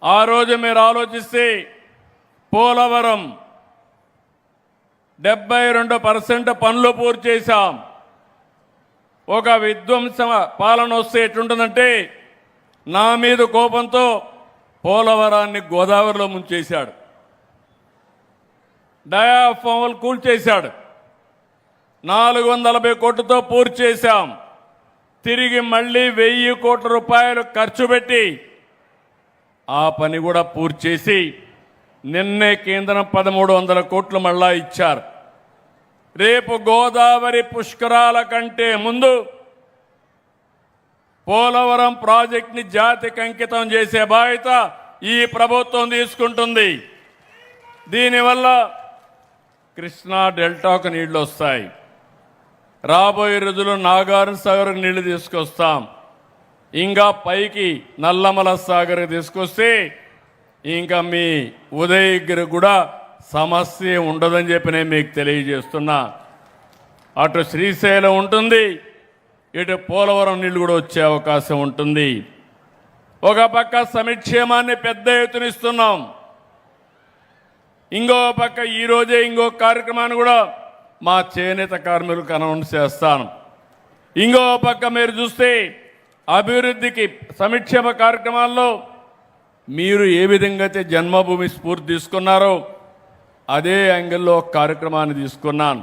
ఆ రోజు మీరు ఆలోచిస్తే పోలవరం 72% పనులు పూర్తి చేశాం. ఒక విధ్వంస పాలన వస్తే ఎట్లుంటుందంటే నా మీద కోపంతో పోలవరాన్ని గోదావరిలో ముంచేశాడు, డయాఫామ్లు కూల్చేశాడు. 440 కోట్లతో పూర్తి చేశాం. తిరిగి మళ్ళీ 1000 కోట్ల రూపాయలు ఖర్చు పెట్టి ఆ పని కూడా పూర్తి చేసి నిన్నే కేంద్రం 1300 కోట్లు మళ్ళా ఇచ్చారు. రేపు గోదావరి పుష్కరాల కంటే ముందు పోలవరం ప్రాజెక్టుని జాతికి అంకితం చేసే బాధ్యత ఈ ప్రభుత్వం తీసుకుంటుంది. దీనివల్ల కృష్ణా డెల్టాకు నీళ్లు వస్తాయి. రాబోయే రోజుల్లో నాగార్జున సాగర్కు నీళ్లు తీసుకొస్తాం. ఇంకా పైకి నల్లమల సాగర్కి తీసుకొస్తే ఇంకా మీ ఉదయగిరి కూడా సమస్య ఉండదని చెప్పి నేను మీకు తెలియజేస్తున్నా. అటు శ్రీశైలం ఉంటుంది, ఇటు పోలవరం నీళ్లు కూడా వచ్చే అవకాశం ఉంటుంది. ఒక పక్క సంక్షేమాన్ని పెద్ద ఎత్తున ఇస్తున్నాం, ఇంకో పక్క ఈరోజే ఇంకో కార్యక్రమాన్ని కూడా మా చేనేత కార్మికులకు అనౌన్స్ చేస్తాను. ఇంకో పక్క మీరు చూస్తే అభివృద్ధికి సంక్షేమ కార్యక్రమాల్లో మీరు ఏ విధంగా అయితే జన్మభూమి స్ఫూర్తి తీసుకున్నారో అదే యాంగిల్లో కార్యక్రమాన్ని తీసుకున్నాను.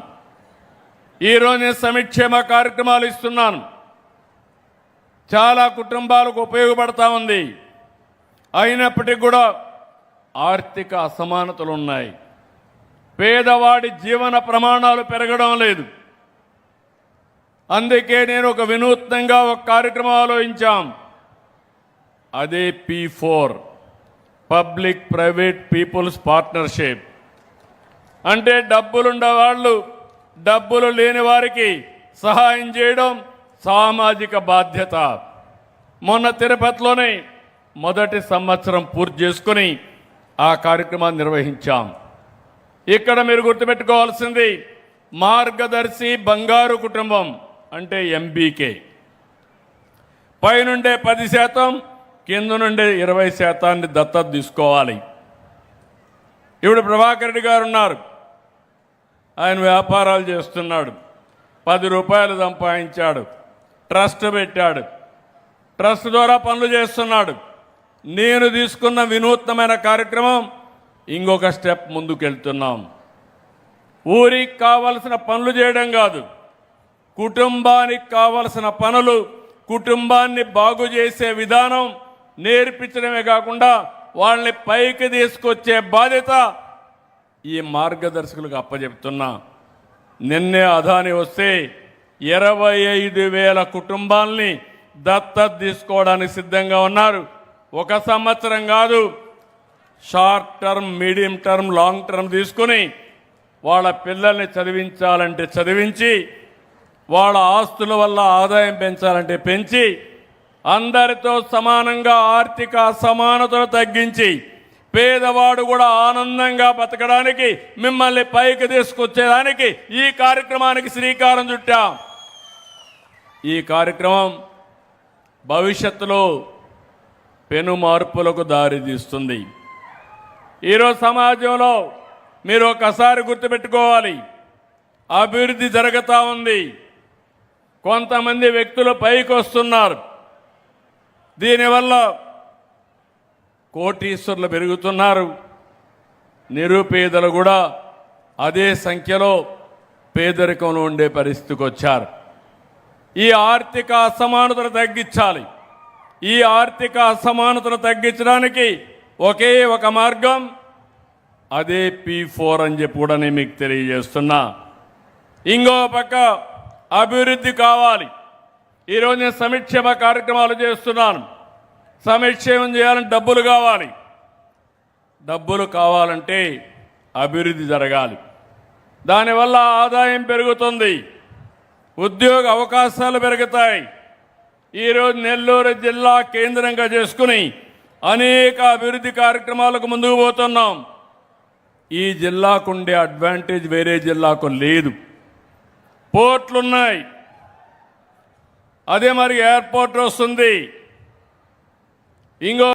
ఈరోజు నేను సంక్షేమ కార్యక్రమాలు ఇస్తున్నాను. చాలా కుటుంబాలకు ఉపయోగపడతా ఉంది. అయినప్పటికీ కూడా ఆర్థిక అసమానతలు ఉన్నాయి. పేదవాడి జీవన ప్రమాణాలు పెరగడం లేదు. అందుకే నేను ఒక వినూత్నంగా ఒక కార్యక్రమం ఆలోచించాం. అదే P4, public private peoples partnership. అంటే డబ్బులుండే వాళ్ళు డబ్బులు లేని వారికి సహాయం చేయడం సామాజిక బాధ్యత. మొన్న తిరుపతిలోనే మొదటి సంవత్సరం పూర్తి చేసుకుని ఆ కార్యక్రమాన్ని నిర్వహించాం. ఇక్కడ మీరు గుర్తుపెట్టుకోవాల్సింది మార్గదర్శి బంగారు కుటుంబం అంటే MBK. పైనుండే 10%, కింద నుండే 20% దత్తత తీసుకోవాలి. ఇప్పుడు ప్రభాకర్ రెడ్డి గారు ఉన్నారు, ఆయన వ్యాపారాలు చేస్తున్నాడు, 10 రూపాయలు సంపాదించాడు, ట్రస్ట్ పెట్టాడు, ట్రస్ట్ ద్వారా పనులు చేస్తున్నాడు. నేను తీసుకున్న వినూత్నమైన కార్యక్రమం ఇంకొక స్టెప్ ముందుకెళ్తున్నాం. ఊరికి కావలసిన పనులు చేయడం కాదు, కుటుంబానికి కావలసిన పనులు, కుటుంబాన్ని బాగు చేసే విధానం నేర్పించడమే కాకుండా వాళ్ళని పైకి తీసుకొచ్చే బాధ్యత ఈ మార్గదర్శకులకు అప్పచెప్తున్నా. నిన్నే అదాని వస్తే 25,000 కుటుంబాలని దత్తత తీసుకోవడానికి సిద్ధంగా ఉన్నారు. ఒక సంవత్సరం కాదు, short term, medium term, long term తీసుకుని వాళ్ళ పిల్లల్ని చదివించాలంటే చదివించి, వాళ్ళ ఆస్తుల వల్ల ఆదాయం పెంచాలంటే పెంచి, అందరితో సమానంగా ఆర్థిక అసమానతలు తగ్గించి పేదవాడు కూడా ఆనందంగా బతకడానికి, మిమ్మల్ని పైకి తీసుకొచ్చేదానికి ఈ కార్యక్రమానికి శ్రీకారం చుట్టాం. ఈ కార్యక్రమం భవిష్యత్తులో పెను మార్పులకు దారితీస్తుంది. ఈరోజు సమాజంలో మీరు ఒకసారి గుర్తుపెట్టుకోవాలి, అభివృద్ధి జరుగుతూ ఉంది. కొంతమంది వ్యక్తులు పైకి వస్తున్నారు. దీనివల్ల కోటీశ్వరులు పెరుగుతున్నారు, నిరుపేదలు కూడా అదే సంఖ్యలో పేదరికంలో ఉండే పరిస్థితికి వచ్చారు. ఈ ఆర్థిక అసమానతను తగ్గించాలి. ఈ ఆర్థిక అసమానతను తగ్గించడానికి ఒకే ఒక మార్గం, అదే P4 అని చెప్పి కూడా నేను మీకు తెలియజేస్తున్నా. ఇంకో పక్క అభివృద్ధి కావాలి. ఈరోజు నేను సంక్షేమ కార్యక్రమాలు చేస్తున్నాను. సంక్షేమం చేయాలంటే డబ్బులు కావాలి. డబ్బులు కావాలంటే అభివృద్ధి జరగాలి. దానివల్ల ఆదాయం పెరుగుతుంది, ఉద్యోగ అవకాశాలు పెరుగుతాయి. ఈరోజు నెల్లూరు జిల్లా కేంద్రంగా చేసుకుని అనేక అభివృద్ధి కార్యక్రమాలకు ముందుకు పోతున్నాం. ఈ జిల్లాకు ఉండే అడ్వాంటేజ్ వేరే జిల్లాకు లేదు. పోర్ట్లున్నాయి, అదే మరి ఎయిర్పోర్ట్ వస్తుంది. ఇంకో